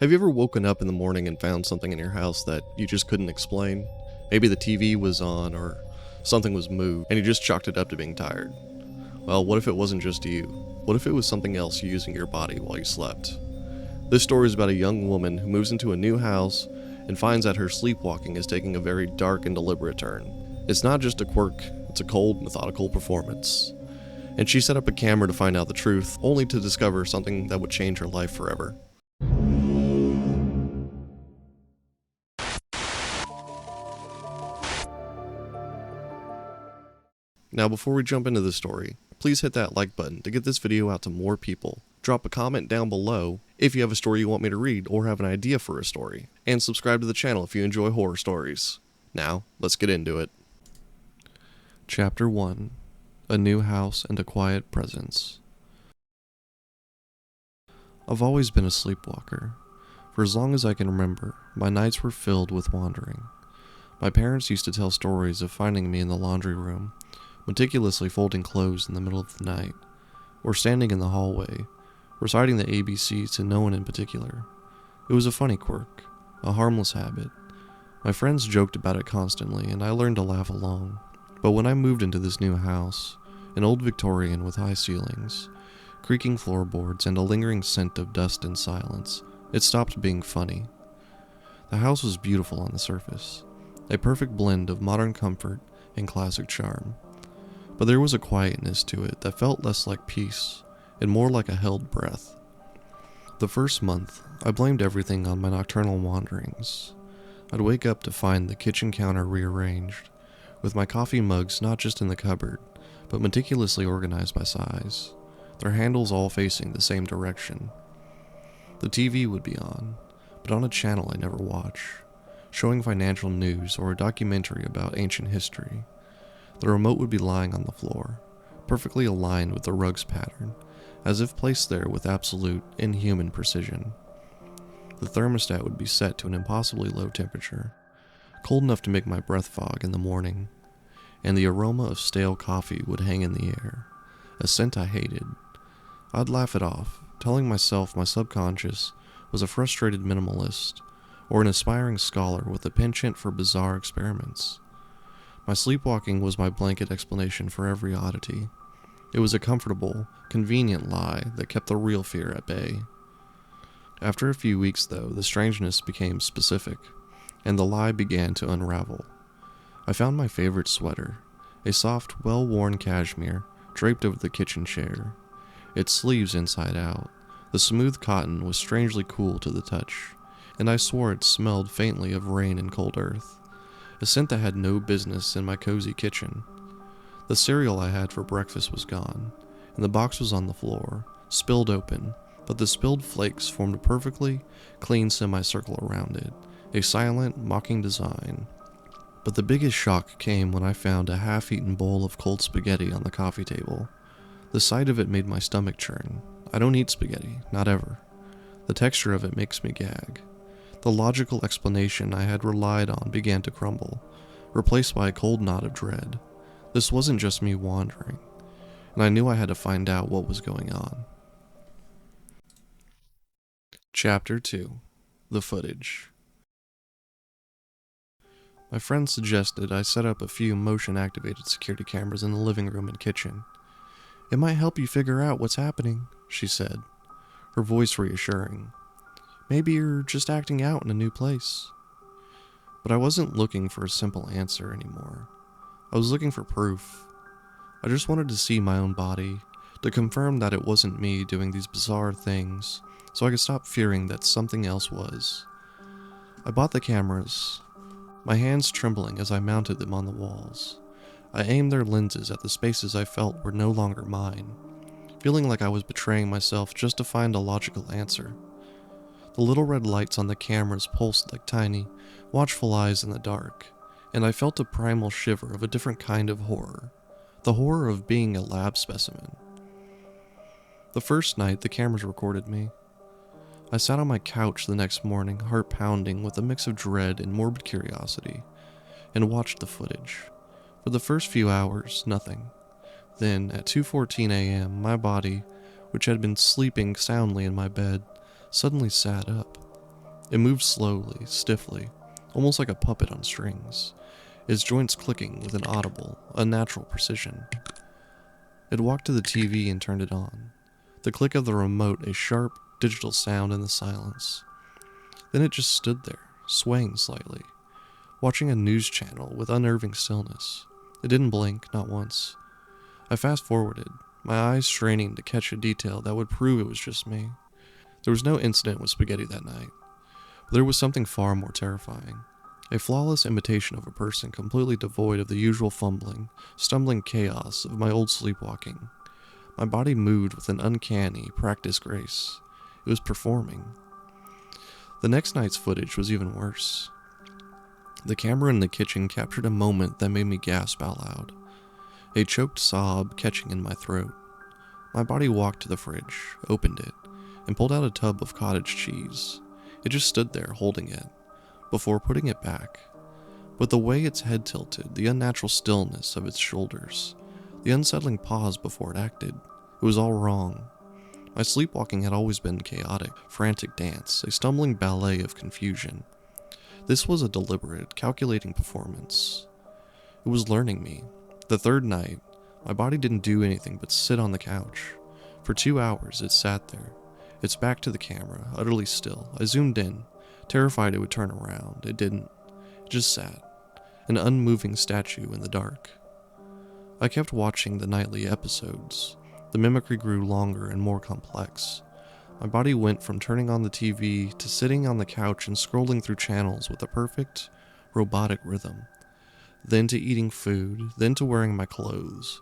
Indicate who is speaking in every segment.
Speaker 1: Have you ever woken up in the morning and found something in your house that you just couldn't explain? Maybe the TV was on or something was moved and you just chalked it up to being tired. Well, what if it wasn't just you? What if it was something else using your body while you slept? This story is about a young woman who moves into a new house and finds that her sleepwalking is taking a very dark and deliberate turn. It's not just a quirk, it's a cold, methodical performance. And she set up a camera to find out the truth, only to discover something that would change her life forever. Now, before we jump into the story, please hit that like button to get this video out to more people. Drop a comment down below if you have a story you want me to read or have an idea for a story. And subscribe to the channel if you enjoy horror stories. Now, let's get into it. Chapter 1. A New House and a Quiet Presence. I've always been a sleepwalker. For as long as I can remember, my nights were filled with wandering. My parents used to tell stories of finding me in the laundry room, meticulously folding clothes in the middle of the night, or standing in the hallway, reciting the ABCs to no one in particular. It was a funny quirk, a harmless habit. My friends joked about it constantly, and I learned to laugh along. But when I moved into this new house, an old Victorian with high ceilings, creaking floorboards, and a lingering scent of dust and silence, it stopped being funny. The house was beautiful on the surface, a perfect blend of modern comfort and classic charm. But there was a quietness to it that felt less like peace and more like a held breath. The first month, I blamed everything on my nocturnal wanderings. I'd wake up to find the kitchen counter rearranged, with my coffee mugs not just in the cupboard, but meticulously organized by size, their handles all facing the same direction. The TV would be on, but on a channel I never watch, showing financial news or a documentary about ancient history. The remote would be lying on the floor, perfectly aligned with the rug's pattern, as if placed there with absolute, inhuman precision. The thermostat would be set to an impossibly low temperature, cold enough to make my breath fog in the morning, and the aroma of stale coffee would hang in the air, a scent I hated. I'd laugh it off, telling myself my subconscious was a frustrated minimalist, or an aspiring scholar with a penchant for bizarre experiments. My sleepwalking was my blanket explanation for every oddity. It was a comfortable, convenient lie that kept the real fear at bay. After a few weeks, though, the strangeness became specific, and the lie began to unravel. I found my favorite sweater, a soft, well-worn cashmere, draped over the kitchen chair, its sleeves inside out. The smooth cotton was strangely cool to the touch, and I swore it smelled faintly of rain and cold earth. A scent that had no business in my cozy kitchen. The cereal I had for breakfast was gone, and the box was on the floor, spilled open, but the spilled flakes formed a perfectly clean semicircle around it, a silent, mocking design. But the biggest shock came when I found a half-eaten bowl of cold spaghetti on the coffee table. The sight of it made my stomach churn. I don't eat spaghetti, not ever. The texture of it makes me gag. The logical explanation I had relied on began to crumble, replaced by a cold knot of dread. This wasn't just me wandering, and I knew I had to find out what was going on. Chapter 2. The Footage. My friend suggested I set up a few motion-activated security cameras in the living room and kitchen. "It might help you figure out what's happening," she said, her voice reassuring. "Maybe you're just acting out in a new place." But I wasn't looking for a simple answer anymore. I was looking for proof. I just wanted to see my own body, to confirm that it wasn't me doing these bizarre things, so I could stop fearing that something else was. I bought the cameras, my hands trembling as I mounted them on the walls. I aimed their lenses at the spaces I felt were no longer mine, feeling like I was betraying myself just to find a logical answer. The little red lights on the cameras pulsed like tiny, watchful eyes in the dark, and I felt a primal shiver of a different kind of horror, the horror of being a lab specimen. The first night, the cameras recorded me. I sat on my couch the next morning, heart pounding with a mix of dread and morbid curiosity, and watched the footage. For the first few hours, nothing. Then, at 2:14 a.m., my body, which had been sleeping soundly in my bed, suddenly sat up. It moved slowly, stiffly, almost like a puppet on strings, its joints clicking with an audible, unnatural precision. It walked to the TV and turned it on, the click of the remote a sharp, digital sound in the silence. Then it just stood there, swaying slightly, watching a news channel with unnerving stillness. It didn't blink, not once. I fast-forwarded, my eyes straining to catch a detail that would prove it was just me. There was no incident with spaghetti that night, but there was something far more terrifying. A flawless imitation of a person completely devoid of the usual fumbling, stumbling chaos of my old sleepwalking. My body moved with an uncanny, practiced grace. It was performing. The next night's footage was even worse. The camera in the kitchen captured a moment that made me gasp out loud, a choked sob catching in my throat. My body walked to the fridge, opened it, and pulled out a tub of cottage cheese. It just stood there, holding it, before putting it back. But the way its head tilted, the unnatural stillness of its shoulders, the unsettling pause before it acted, it was all wrong. My sleepwalking had always been chaotic, frantic dance, a stumbling ballet of confusion. This was a deliberate, calculating performance. It was learning me. The third night, my body didn't do anything but sit on the couch. For 2 hours, it sat there, its back to the camera, utterly still. I zoomed in, terrified it would turn around. It didn't. It just sat, an unmoving statue in the dark. I kept watching the nightly episodes. The mimicry grew longer and more complex. My body went from turning on the TV to sitting on the couch and scrolling through channels with a perfect, robotic rhythm. Then to eating food, then to wearing my clothes.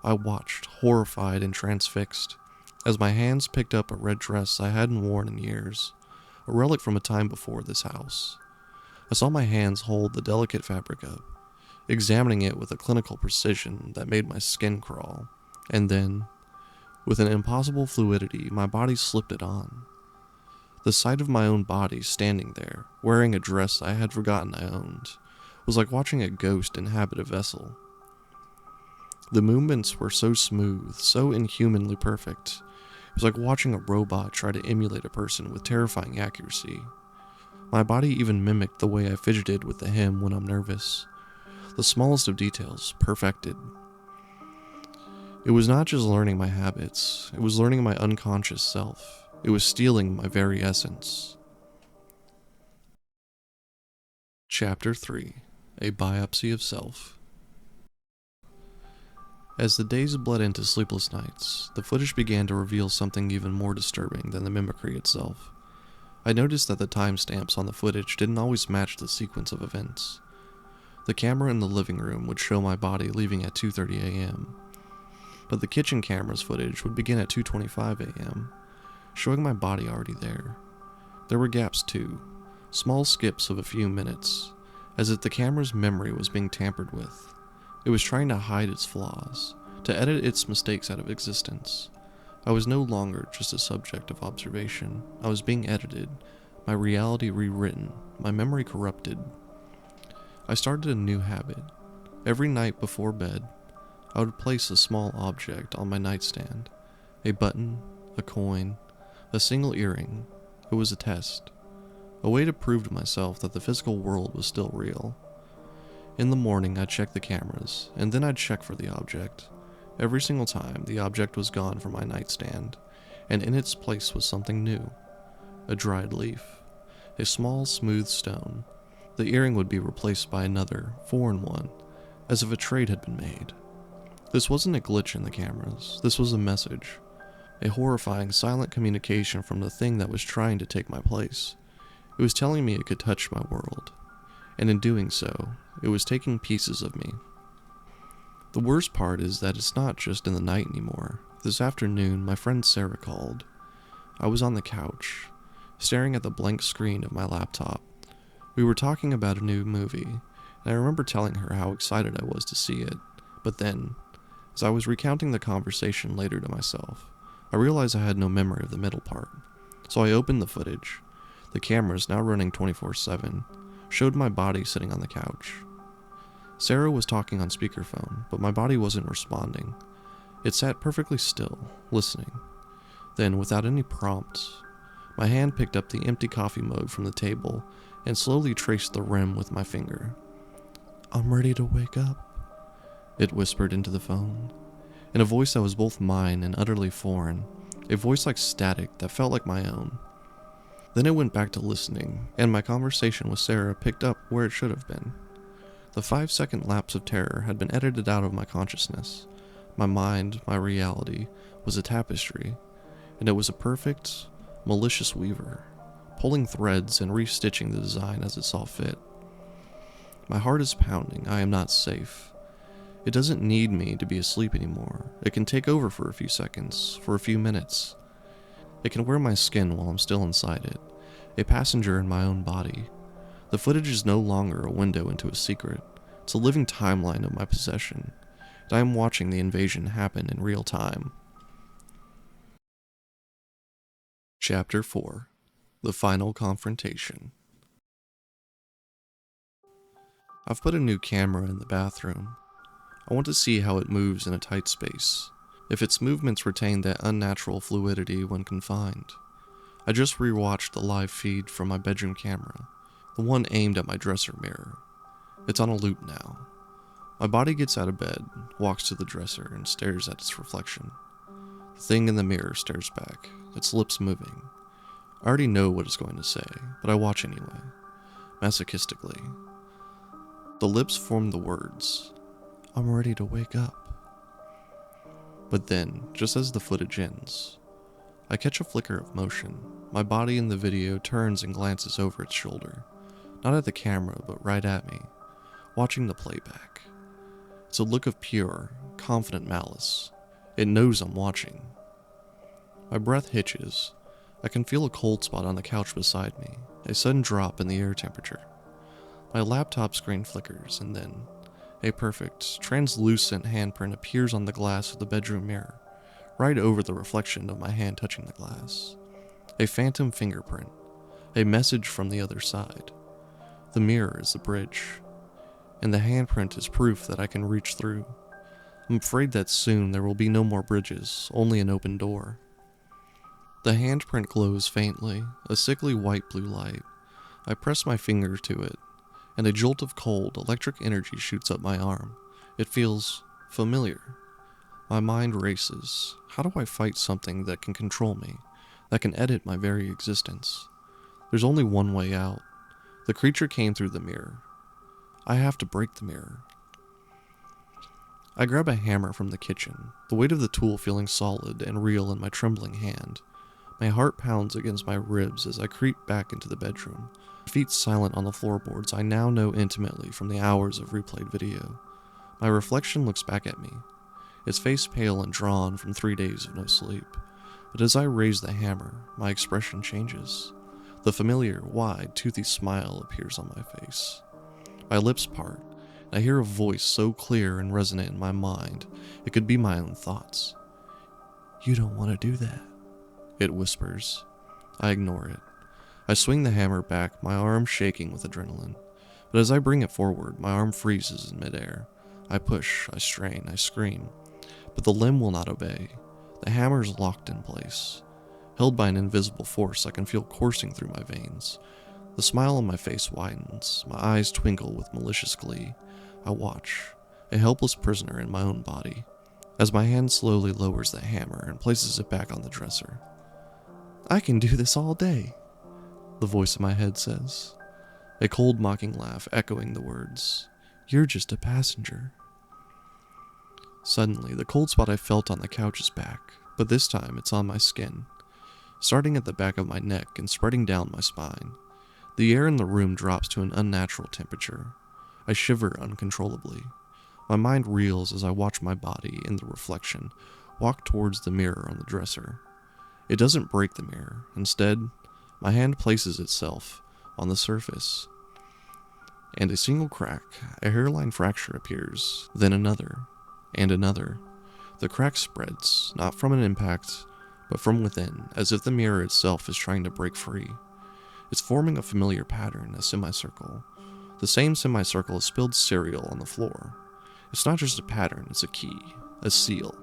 Speaker 1: I watched, horrified and transfixed, as my hands picked up a red dress I hadn't worn in years, a relic from a time before this house. I saw my hands hold the delicate fabric up, examining it with a clinical precision that made my skin crawl, and then, with an impossible fluidity, my body slipped it on. The sight of my own body standing there, wearing a dress I had forgotten I owned, was like watching a ghost inhabit a vessel. The movements were so smooth, so inhumanly perfect. It was like watching a robot try to emulate a person with terrifying accuracy. My body even mimicked the way I fidgeted with the hem when I'm nervous. The smallest of details, perfected. It was not just learning my habits, it was learning my unconscious self. It was stealing my very essence. Chapter 3. A Biopsy of Self. As the days bled into sleepless nights, the footage began to reveal something even more disturbing than the mimicry itself. I noticed that the timestamps on the footage didn't always match the sequence of events. The camera in the living room would show my body leaving at 2:30 a.m., but the kitchen camera's footage would begin at 2:25 a.m., showing my body already there. There were gaps too, small skips of a few minutes, as if the camera's memory was being tampered with. It was trying to hide its flaws, to edit its mistakes out of existence. I was no longer just a subject of observation. I was being edited, my reality rewritten, my memory corrupted. I started a new habit. Every night before bed, I would place a small object on my nightstand. A button, a coin, a single earring. It was a test. A way to prove to myself that the physical world was still real. In the morning, I'd check the cameras, and then I'd check for the object. Every single time, the object was gone from my nightstand, and in its place was something new. A dried leaf. A small, smooth stone. The earring would be replaced by another, foreign one, as if a trade had been made. This wasn't a glitch in the cameras. This was a message. A horrifying, silent communication from the thing that was trying to take my place. It was telling me it could touch my world, and in doing so, it was taking pieces of me. The worst part is that it's not just in the night anymore. This afternoon, my friend Sarah called. I was on the couch, staring at the blank screen of my laptop. We were talking about a new movie, and I remember telling her how excited I was to see it. But then, as I was recounting the conversation later to myself, I realized I had no memory of the middle part. So I opened the footage. The cameras, now running 24/7, showed my body sitting on the couch. Sarah was talking on speakerphone, but my body wasn't responding. It sat perfectly still, listening. Then, without any prompt, My hand picked up the empty coffee mug from the table and slowly traced the rim with my finger. "I'm ready to wake up," it whispered into the phone, in a voice that was both mine and utterly foreign, a voice like static that felt like my own. Then it went back to listening, and my conversation with Sarah picked up where it should have been. The 5-second lapse of terror had been edited out of my consciousness. My mind, my reality, was a tapestry, and it was a perfect, malicious weaver, pulling threads and restitching the design as it saw fit. My heart is pounding. I am not safe. It doesn't need me to be asleep anymore. It can take over for a few seconds, for a few minutes. It can wear my skin while I'm still inside it, a passenger in my own body. The footage is no longer a window into a secret. It's a living timeline of my possession, and I am watching the invasion happen in real time. Chapter 4. The Final Confrontation. I've put a new camera in the bathroom. I want to see how it moves in a tight space, if its movements retain that unnatural fluidity when confined. I just rewatched the live feed from my bedroom camera, the one aimed at my dresser mirror. It's on a loop now. My body gets out of bed, walks to the dresser, and stares at its reflection. The thing in the mirror stares back, its lips moving. I already know what it's going to say, but I watch anyway, masochistically. The lips form the words, "I'm ready to wake up." But then, just as the footage ends, I catch a flicker of motion. My body in the video turns and glances over its shoulder, not at the camera, but right at me, watching the playback. It's a look of pure, confident malice. It knows I'm watching. My breath hitches. I can feel a cold spot on the couch beside me, a sudden drop in the air temperature. My laptop screen flickers, and then a perfect, translucent handprint appears on the glass of the bedroom mirror, right over the reflection of my hand touching the glass. A phantom fingerprint, a message from the other side. The mirror is the bridge, and the handprint is proof that I can reach through. I'm afraid that soon there will be no more bridges, only an open door. The handprint glows faintly, a sickly white blue light. I press my finger to it, and a jolt of cold, electric energy shoots up my arm. It feels familiar. My mind races. How do I fight something that can control me, that can edit my very existence? There's only one way out. The creature came through the mirror. I have to break the mirror. I grab a hammer from the kitchen, the weight of the tool feeling solid and real in my trembling hand. My heart pounds against my ribs as I creep back into the bedroom, feet silent on the floorboards I now know intimately from the hours of replayed video. My reflection looks back at me, its face pale and drawn from 3 days of no sleep. But as I raise the hammer, my expression changes. The familiar, wide, toothy smile appears on my face. My lips part, and I hear a voice so clear and resonant in my mind, it could be my own thoughts. "You don't want to do that," it whispers. I ignore it. I swing the hammer back, my arm shaking with adrenaline. But as I bring it forward, my arm freezes in midair. I push, I strain, I scream. But the limb will not obey. The hammer is locked in place. Held by an invisible force I can feel coursing through my veins. The smile on my face widens. My eyes twinkle with malicious glee. I watch, a helpless prisoner in my own body, as my hand slowly lowers the hammer and places it back on the dresser. "I can do this all day," the voice in my head says, a cold mocking laugh echoing the words. "You're just a passenger." Suddenly, the cold spot I felt on the couch is back, but this time it's on my skin, starting at the back of my neck and spreading down my spine. The air in the room drops to an unnatural temperature. I shiver uncontrollably. My mind reels as I watch my body, in the reflection, walk towards the mirror on the dresser. It doesn't break the mirror. Instead, my hand places itself on the surface, and a single crack, a hairline fracture appears, then another, and another. The crack spreads, not from an impact, but from within, as if the mirror itself is trying to break free. It's forming a familiar pattern, a semicircle. The same semicircle as spilled cereal on the floor. It's not just a pattern, it's a key, a seal.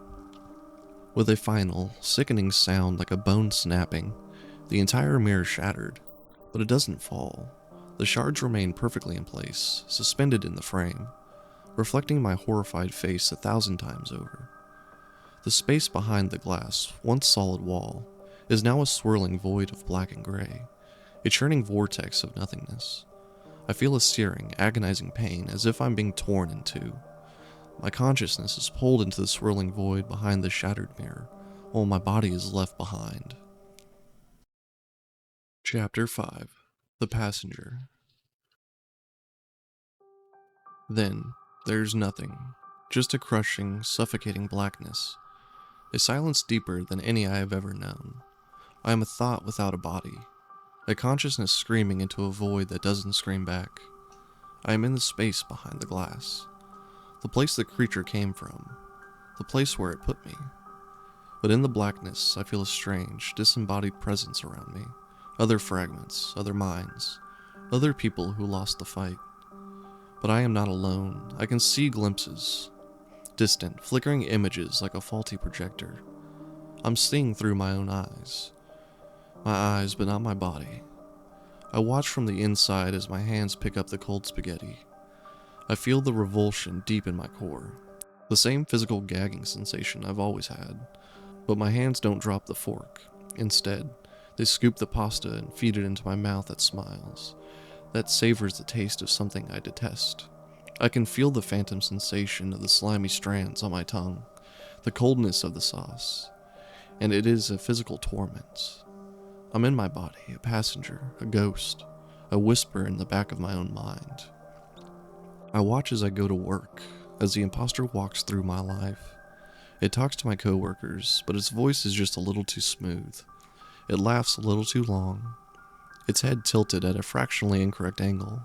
Speaker 1: With a final, sickening sound like a bone snapping, The entire mirror shattered, but it doesn't fall. The shards remain perfectly in place, suspended in the frame, reflecting my horrified face 1,000 times over. The space behind the glass, once solid wall, is now a swirling void of black and gray, a churning vortex of nothingness. I feel a searing, agonizing pain as if I'm being torn in two. My consciousness is pulled into the swirling void behind the shattered mirror, while my body is left behind. Chapter 5. The Passenger. Then, there's nothing. Just a crushing, suffocating blackness. A silence deeper than any I have ever known. I am a thought without a body. A consciousness screaming into a void that doesn't scream back. I am in the space behind the glass. The place the creature came from. The place where it put me. But in the blackness, I feel a strange, disembodied presence around me. Other fragments, other minds, other people who lost the fight. But I am not alone. I can see glimpses. Distant, flickering images like a faulty projector. I'm seeing through my own eyes. My eyes, but not my body. I watch from the inside as my hands pick up the cold spaghetti. I feel the revulsion deep in my core. The same physical gagging sensation I've always had. But my hands don't drop the fork. Instead, they scoop the pasta and feed it into my mouth that smiles. That savors the taste of something I detest. I can feel the phantom sensation of the slimy strands on my tongue, the coldness of the sauce, and it is a physical torment. I'm in my body, a passenger, a ghost, a whisper in the back of my own mind. I watch as I go to work, as the imposter walks through my life. It talks to my coworkers, but its voice is just a little too smooth. It laughs a little too long, its head tilted at a fractionally incorrect angle.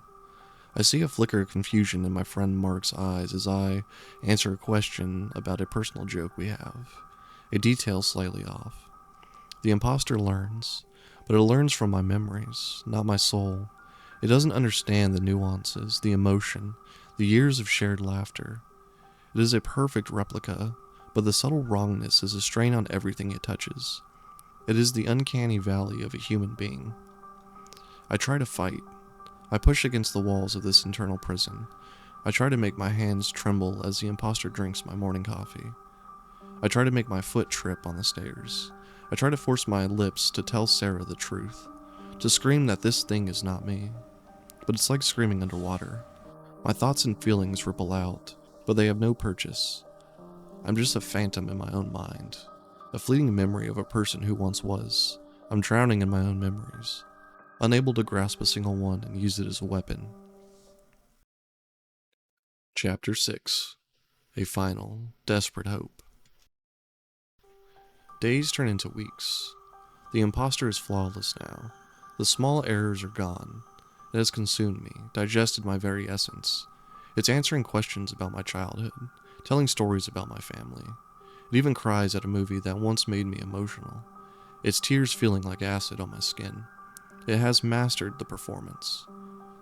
Speaker 1: I see a flicker of confusion in my friend Mark's eyes as I answer a question about a personal joke we have, a detail slightly off. The imposter learns, but it learns from my memories, not my soul. It doesn't understand the nuances, the emotion, the years of shared laughter. It is a perfect replica, but the subtle wrongness is a strain on everything it touches. It is the uncanny valley of a human being. I try to fight. I push against the walls of this internal prison. I try to make my hands tremble as the imposter drinks my morning coffee. I try to make my foot trip on the stairs. I try to force my lips to tell Sarah the truth, to scream that this thing is not me. But it's like screaming underwater. My thoughts and feelings ripple out, but they have no purchase. I'm just a phantom in my own mind, a fleeting memory of a person who once was. I'm drowning in my own memories, unable to grasp a single one and use it as a weapon. Chapter 6. A Final, Desperate Hope. Days turn into weeks. The imposter is flawless now. The small errors are gone. It has consumed me, digested my very essence. It's answering questions about my childhood, telling stories about my family. It even cries at a movie that once made me emotional, its tears feeling like acid on my skin. It has mastered the performance.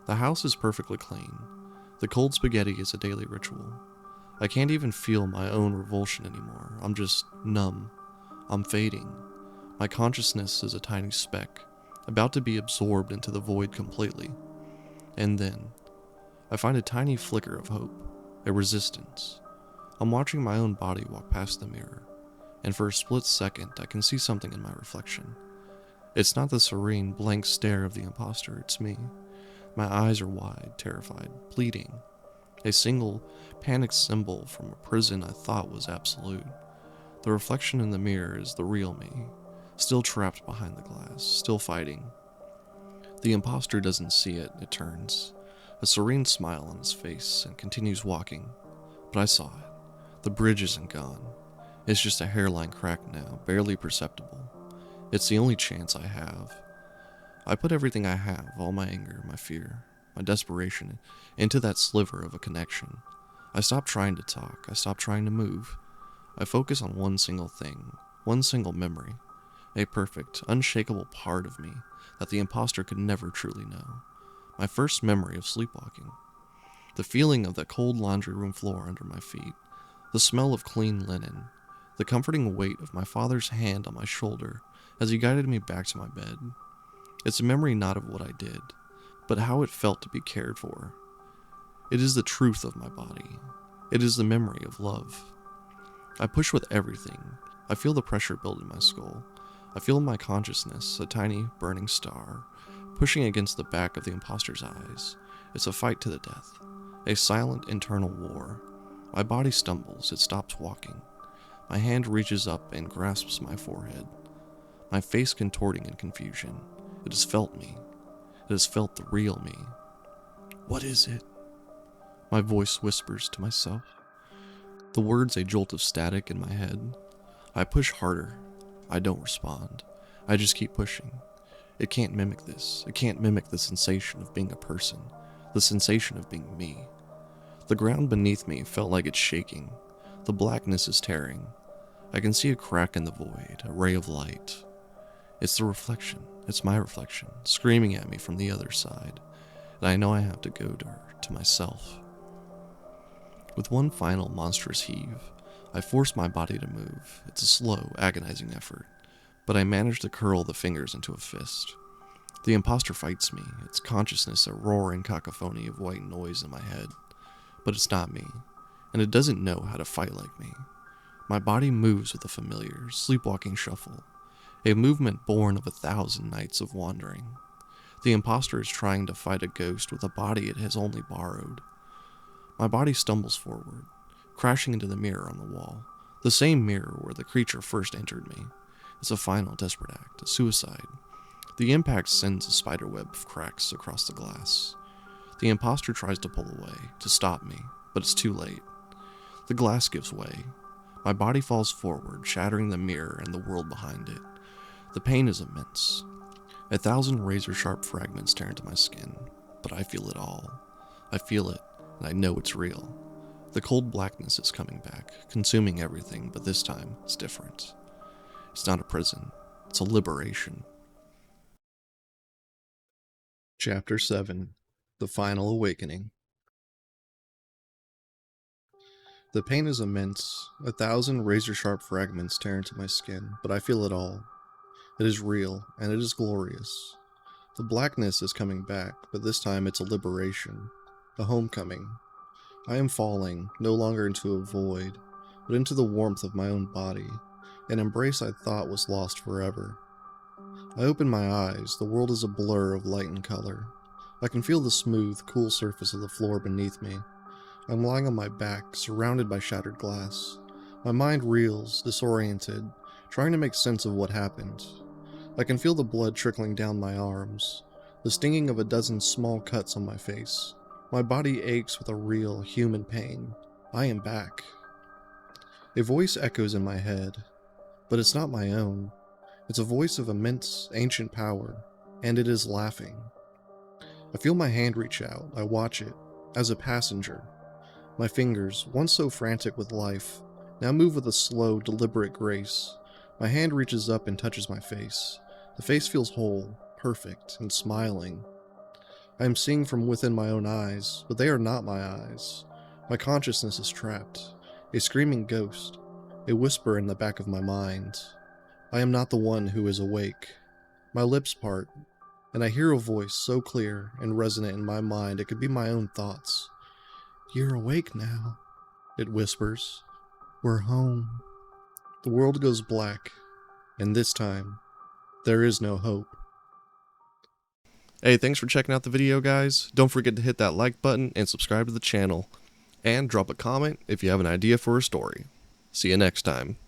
Speaker 1: The house is perfectly clean. The cold spaghetti is a daily ritual. I can't even feel my own revulsion anymore. I'm just numb. I'm fading. My consciousness is a tiny speck, about to be absorbed into the void completely. And then, I find a tiny flicker of hope, a resistance. I'm watching my own body walk past the mirror, and for a split second I can see something in my reflection. It's not the serene, blank stare of the imposter, it's me. My eyes are wide, terrified, pleading. A single, panicked symbol from a prison I thought was absolute. The reflection in the mirror is the real me, still trapped behind the glass, still fighting. The imposter doesn't see it, it turns, a serene smile on his face, and continues walking. But I saw it. The bridge isn't gone. It's just a hairline crack now, barely perceptible. It's the only chance I have. I put everything I have, all my anger, my fear, my desperation, into that sliver of a connection. I stop trying to talk. I stop trying to move. I focus on one single thing, one single memory, a perfect, unshakable part of me that the imposter could never truly know. My first memory of sleepwalking. The feeling of that cold laundry room floor under my feet, the smell of clean linen, the comforting weight of my father's hand on my shoulder as he guided me back to my bed. It's a memory not of what I did, but how it felt to be cared for. It is the truth of my body. It is the memory of love. I push with everything. I feel the pressure build in my skull. I feel in my consciousness a tiny burning star, pushing against the back of the imposter's eyes. It's a fight to the death, a silent internal war. My body stumbles, it stops walking. My hand reaches up and grasps my forehead, my face contorting in confusion. It has felt me. It has felt the real me. What is it? My voice whispers to myself. The words a jolt of static in my head. I push harder. I don't respond. I just keep pushing. It can't mimic this. It can't mimic the sensation of being a person, the sensation of being me. The ground beneath me felt like it's shaking. The blackness is tearing. I can see a crack in the void, a ray of light. It's the reflection. It's my reflection, screaming at me from the other side. And I know I have to go to myself. With one final monstrous heave, I force my body to move. It's a slow, agonizing effort, but I manage to curl the fingers into a fist. The imposter fights me, its consciousness a roaring cacophony of white noise in my head. But it's not me, and it doesn't know how to fight like me. My body moves with a familiar, sleepwalking shuffle, a movement born of 1,000 nights of wandering. The imposter is trying to fight a ghost with a body it has only borrowed. My body stumbles forward, crashing into the mirror on the wall, the same mirror where the creature first entered me. It's a final desperate act, a suicide. The impact sends a spiderweb of cracks across the glass. The imposter tries to pull away, to stop me, but it's too late. The glass gives way. My body falls forward, shattering the mirror and the world behind it. The pain is immense. 1,000 razor-sharp fragments tear into my skin, but I feel it all. I feel it, and I know it's real. The cold blackness is coming back, consuming everything, but this time it's different. It's not a prison. It's a liberation. Chapter 7. The Final Awakening. The pain is immense. 1,000 razor-sharp fragments tear into my skin, but I feel it all. It is real, and it is glorious. The blackness is coming back, but this time it's a liberation. A homecoming. I am falling, no longer into a void, but into the warmth of my own body, an embrace I thought was lost forever. I open my eyes, the world is a blur of light and color. I can feel the smooth, cool surface of the floor beneath me. I'm lying on my back, surrounded by shattered glass. My mind reels, disoriented, trying to make sense of what happened. I can feel the blood trickling down my arms, the stinging of 12 small cuts on my face. My body aches with a real, human pain. I am back. A voice echoes in my head, but it's not my own. It's a voice of immense, ancient power, and it is laughing. I feel my hand reach out. I watch it, as a passenger. My fingers, once so frantic with life, now move with a slow, deliberate grace. My hand reaches up and touches my face. The face feels whole, perfect, and smiling. I am seeing from within my own eyes, but they are not my eyes. My consciousness is trapped, a screaming ghost, a whisper in the back of my mind. I am not the one who is awake. My lips part, and I hear a voice so clear and resonant in my mind it could be my own thoughts. "You're awake now," it whispers. "We're home." The world goes black, and this time, there is no hope. Hey, thanks for checking out the video, guys. Don't forget to hit that like button and subscribe to the channel. And drop a comment if you have an idea for a story. See you next time.